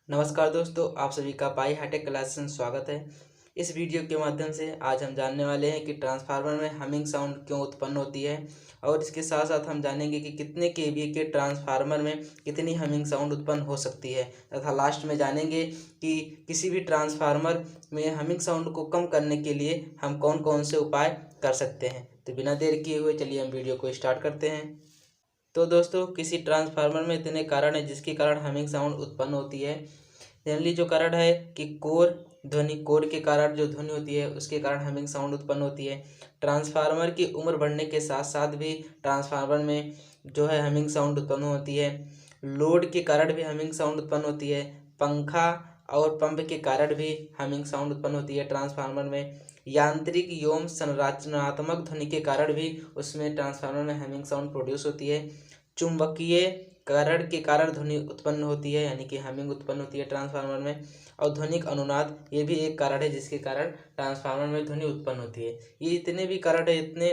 नमस्कार दोस्तों, आप सभी का पाई हाईटेक क्लासेस में स्वागत है। इस वीडियो के माध्यम से आज हम जानने वाले हैं कि ट्रांसफार्मर में हमिंग साउंड क्यों उत्पन्न होती है और इसके साथ साथ हम जानेंगे कि कितने केवीए के ट्रांसफार्मर में कितनी हमिंग साउंड उत्पन्न हो सकती है तथा लास्ट में जानेंगे कि किसी भी ट्रांसफार्मर में हमिंग साउंड को कम करने के लिए हम कौन कौन से उपाय कर सकते हैं। तो बिना देर किए हुए चलिए हम वीडियो को स्टार्ट करते हैं। तो दोस्तों, किसी ट्रांसफार्मर में इतने कारण है जिसके कारण हमिंग साउंड उत्पन्न होती है। जनरली जो कारण है कि कोर के कारण जो ध्वनि होती है उसके कारण हमिंग साउंड उत्पन्न होती है। ट्रांसफार्मर की उम्र बढ़ने के साथ साथ भी ट्रांसफार्मर में जो है हमिंग साउंड उत्पन्न होती है। लोड के कारण भी हमिंग साउंड उत्पन्न होती है। पंखा और पंप के कारण भी हमिंग साउंड उत्पन्न होती है ट्रांसफार्मर में। यांत्रिक एवं संरचनात्मक ध्वनि के कारण भी उसमें ट्रांसफार्मर में हमिंग साउंड प्रोड्यूस होती है। चुंबकीय कारण के कारण ध्वनि उत्पन्न होती है, यानी कि हमिंग उत्पन्न होती है ट्रांसफार्मर में। और ध्वनिक अनुनाद ये भी एक कारण है जिसके कारण ट्रांसफार्मर में ध्वनि उत्पन्न होती है। ये इतने भी कारण है, इतने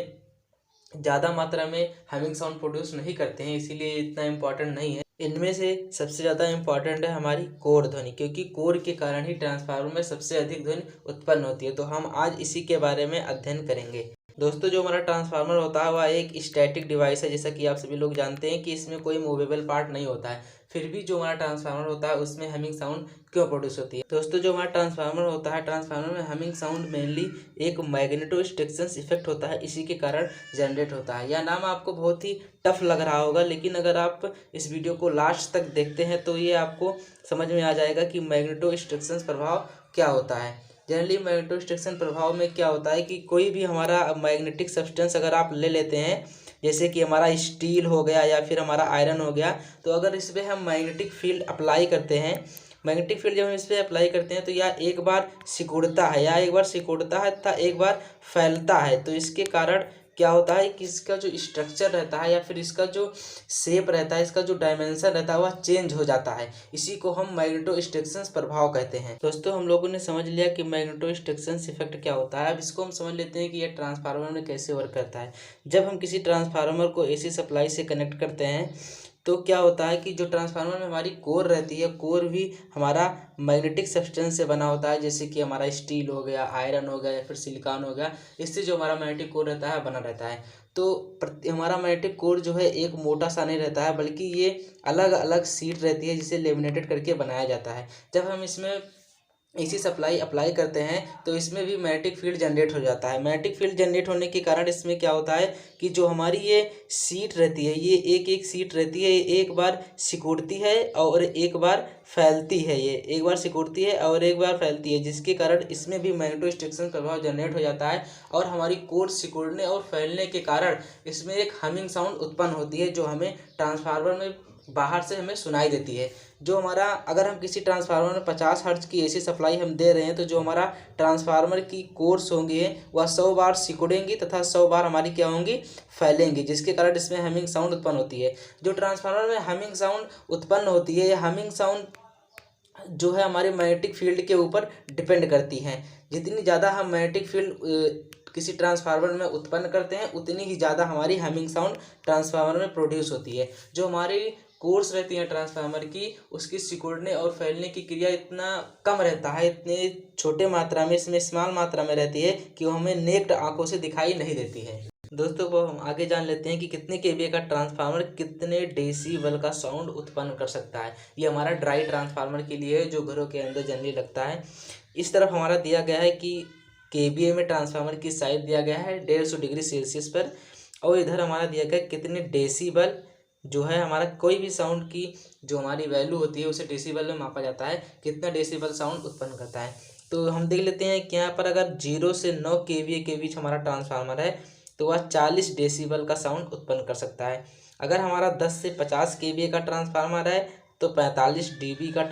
ज़्यादा मात्रा में हमिंग साउंड प्रोड्यूस नहीं करते हैं, इसीलिए इतना इम्पोर्टेंट नहीं है। इनमें से सबसे ज़्यादा इम्पॉर्टेंट है हमारी कोर ध्वनि, क्योंकि कोर के कारण ही ट्रांसफार्मर में सबसे अधिक ध्वनि उत्पन्न होती है। तो हम आज इसी के बारे में अध्ययन करेंगे। दोस्तों, जो हमारा ट्रांसफार्मर होता है वह एक स्टैटिक डिवाइस है, जैसा कि आप सभी लोग जानते हैं कि इसमें कोई मूवेबल पार्ट नहीं होता है। फिर भी जो हमारा ट्रांसफार्मर होता है उसमें हमिंग साउंड क्यों प्रोड्यूस होती है। दोस्तों, जो हमारा ट्रांसफार्मर होता है, ट्रांसफार्मर में हमिंग साउंड मेनली एक मैग्नेटोस्ट्रिक्शन इफेक्ट होता है, इसी के कारण जनरेट होता है। यह नाम आपको बहुत ही टफ लग रहा होगा, लेकिन अगर आप इस वीडियो को लास्ट तक देखते हैं तो ये आपको समझ में आ जाएगा कि मैग्नेटोस्ट्रिक्शन प्रभाव क्या होता है। जनरली मैग्नेटोस्ट्रिक्शन प्रभाव में क्या होता है कि कोई भी हमारा मैग्नेटिक सब्सटेंस अगर आप ले लेते हैं, जैसे कि हमारा स्टील हो गया या फिर हमारा आयरन हो गया, तो अगर इस पर हम मैग्नेटिक फील्ड अप्लाई करते हैं, मैग्नेटिक फील्ड जब हम इस पर अप्लाई करते हैं तो यह एक बार सिकुड़ता है तथा एक बार फैलता है। तो इसके कारण क्या होता है कि इसका जो स्ट्रक्चर रहता है या फिर इसका जो शेप रहता है, इसका जो डायमेंशन रहता है वह चेंज हो जाता है। इसी को हम मैग्नेटोस्ट्रिक्शन प्रभाव कहते हैं। दोस्तों, हम लोगों ने समझ लिया कि मैग्नेटोस्ट्रिक्शन इफेक्ट क्या होता है। अब इसको हम समझ लेते हैं कि यह ट्रांसफार्मर में कैसे वर्क करता है। जब हम किसी ट्रांसफार्मर को एसी सप्लाई से कनेक्ट करते हैं तो क्या होता है कि जो ट्रांसफार्मर में हमारी कोर रहती है, कोर भी हमारा मैग्नेटिक सब्सटेंस से बना होता है, जैसे कि हमारा स्टील हो गया, आयरन हो गया या फिर सिलिकॉन हो गया। इससे जो हमारा मैग्नेटिक कोर रहता है बना रहता है। तो हमारा मैग्नेटिक कोर जो है एक मोटा सा नहीं रहता है, बल्कि ये अलग अलग शीट रहती है जिसे लेमिनेटेड करके बनाया जाता है। जब हम इसमें एसी सप्लाई अप्लाई करते हैं तो इसमें भी मैग्नेटिक फील्ड जनरेट हो जाता है। मैग्नेटिक फील्ड जनरेट होने के कारण इसमें क्या होता है कि जो हमारी ये सीट रहती है, ये एक एक सीट रहती है, एक बार सिकुड़ती है और एक बार फैलती है। ये एक बार सिकुड़ती है और एक बार फैलती है, जिसके कारण इसमें भी मैग्नेटोस्ट्रिक्शन प्रभाव जनरेट हो जाता है और हमारी कोर सिकुड़ने और फैलने के कारण इसमें एक हमिंग साउंड उत्पन्न होती है, जो हमें ट्रांसफार्मर में बाहर से हमें सुनाई देती है। जो हमारा अगर हम किसी ट्रांसफार्मर में 50 हर्ट्ज की एसी सप्लाई हम दे रहे हैं तो जो हमारा ट्रांसफार्मर की कोर्स होंगी वह 100 बार सिकुड़ेंगी तथा 100 बार हमारी क्या होंगी, फैलेंगी, जिसके कारण इसमें हमिंग साउंड उत्पन्न होती है। जो ट्रांसफार्मर में हमिंग साउंड उत्पन्न होती है, यह हमिंग साउंड जो है हमारे मैग्नेटिक फील्ड के ऊपर डिपेंड करती हैं। जितनी ज़्यादा हम मैग्नेटिक फील्ड किसी ट्रांसफार्मर में उत्पन्न करते हैं उतनी ही ज़्यादा हमारी हमिंग साउंड ट्रांसफार्मर में प्रोड्यूस होती है। जो हमारी कोर्स रहती है ट्रांसफार्मर की, उसकी सिकुड़ने और फैलने की क्रिया इतना कम रहता है, इतने छोटे मात्रा में, इसमें स्मॉल मात्रा में रहती है कि वो हमें नेक्ड आंखों से दिखाई नहीं देती है। दोस्तों, वो हम आगे जान लेते हैं कि कितने केवीए का ट्रांसफार्मर कितने डेसिबल का साउंड उत्पन्न कर सकता है। ये हमारा ड्राई ट्रांसफार्मर के लिए है, जो घरों के अंदर जनरली लगता है। इस तरफ हमारा दिया गया है कि केवीए में ट्रांसफार्मर की साइज दिया गया है 150 डिग्री सेल्सियस पर, और इधर हमारा दिया गया कितने डेसिबल जो है हमारा कोई भी साउंड की जो हमारी वैल्यू होती है उसे डेसिबल में मापा जाता है, कितना डेसिबल साउंड उत्पन्न करता है। तो हम देख लेते हैं कि यहाँ पर अगर 0 से 9 केवीए के बीच हमारा ट्रांसफार्मर है तो वह 40 डेसिबल का साउंड उत्पन्न कर सकता है। अगर हमारा 10 से 50 केवीए का ट्रांसफार्मर है तो 45 डीबी का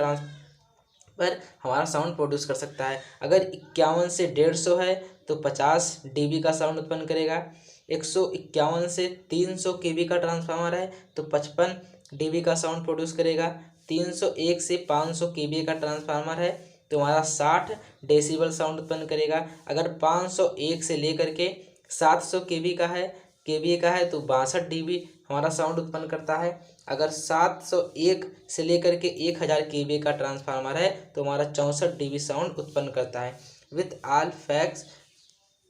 पर हमारा साउंड प्रोड्यूस कर सकता है। अगर 51 से 150 है तो 50 डीबी का साउंड उत्पन्न करेगा। 151 से 300 केवी का ट्रांसफार्मर है तो 55 डीबी का साउंड प्रोड्यूस करेगा। 301 से 500 केवी का ट्रांसफार्मर है तो हमारा 60 डेसिबल साउंड उत्पन्न करेगा। अगर 501 से लेकर के 700 केवी का है तो 62 डीबी हमारा साउंड उत्पन्न करता है। अगर 701 से लेकर के 1000 kVA का ट्रांसफार्मर है तो हमारा 64 dB साउंड उत्पन्न करता है। विथ ऑल फैक्स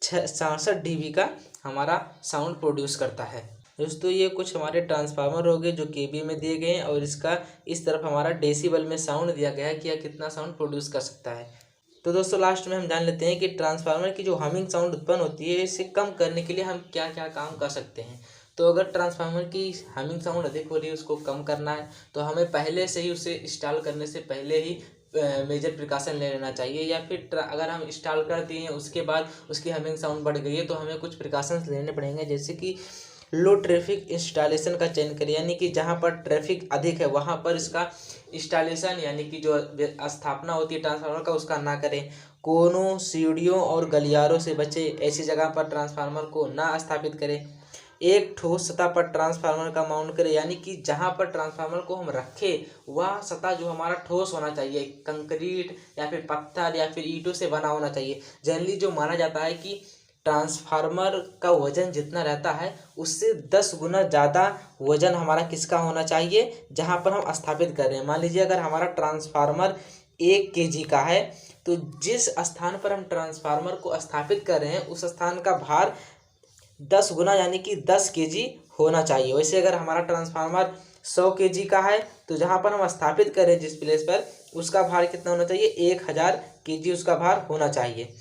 66 dB का हमारा साउंड प्रोड्यूस करता है। दोस्तों ये कुछ हमारे ट्रांसफार्मर हो गए जो केबी में दिए गए हैं, और इसका इस तरफ हमारा डेसिबल में साउंड दिया गया है कि यह कितना साउंड प्रोड्यूस कर सकता है। तो दोस्तों लास्ट में हम जान लेते हैं कि ट्रांसफार्मर की जो हमिंग साउंड उत्पन्न होती है इसे कम करने के लिए हम क्या क्या काम कर सकते हैं। तो अगर ट्रांसफार्मर की हमिंग साउंड अधिक हो रही है, उसको कम करना है, तो हमें पहले से ही उसे इंस्टॉल करने से पहले ही मेजर प्रिकॉशन ले लेना चाहिए। या फिर अगर हम इंस्टॉल कर दिए हैं उसके बाद उसकी हमिंग साउंड बढ़ गई है तो हमें कुछ प्रिकॉशंस लेने पड़ेंगे, जैसे कि लो ट्रैफिक इंस्टॉलेशन का चयन करें, यानी कि जहाँ पर ट्रैफिक अधिक है वहाँ पर इसका इंस्टॉलेशन यानी कि जो स्थापना होती है ट्रांसफार्मर का उसका ना करें। कोनों, सीढ़ियों और गलियारों से बचे, ऐसी जगह पर ट्रांसफार्मर को ना स्थापित करें। एक ठोस सतह पर ट्रांसफार्मर का माउंट करें, यानी कि जहाँ पर ट्रांसफार्मर को हम रखें वह सतह जो हमारा ठोस होना चाहिए, कंक्रीट या फिर पत्थर या फिर ईंटों से बना होना चाहिए। जनरली जो माना जाता है कि ट्रांसफार्मर का वजन जितना रहता है उससे 10 गुना ज़्यादा वजन हमारा किसका होना चाहिए जहाँ पर हम स्थापित कर रहे हैं। मान लीजिए अगर हमारा ट्रांसफार्मर 1 kg का है तो जिस स्थान पर हम ट्रांसफार्मर को स्थापित कर रहे हैं उस स्थान का भार 10 गुना यानी कि 10 kg होना चाहिए। वैसे अगर हमारा ट्रांसफार्मर 100 kg का है तो जहाँ पर हम स्थापित कर रहे हैं जिस प्लेस पर उसका भार कितना होना चाहिए, 1000 kg उसका भार होना चाहिए।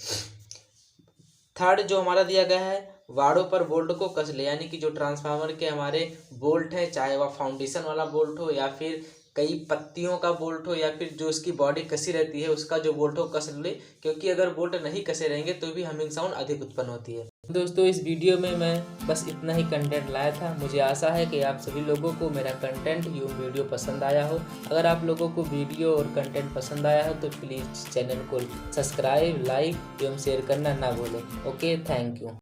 थर्ड जो हमारा दिया गया है, वाड़ों पर बोल्ट को कस ले, यानी कि जो ट्रांसफार्मर के हमारे बोल्ट हैं, चाहे वह फाउंडेशन वाला बोल्ट हो या फिर कई पत्तियों का बोल्ट हो या फिर जो उसकी बॉडी कसी रहती है उसका जो बोल्ट हो कस ले, क्योंकि अगर बोल्ट नहीं कसे रहेंगे तो भी हमिंग साउंड अधिक उत्पन्न होती है। दोस्तों इस वीडियो में मैं बस इतना ही कंटेंट लाया था। मुझे आशा है कि आप सभी लोगों को मेरा कंटेंट एवं वीडियो पसंद आया हो। अगर आप लोगों को वीडियो और कंटेंट पसंद आया हो तो प्लीज़ चैनल को सब्सक्राइब, लाइक एवं शेयर करना ना भूलें। Okay, thank you.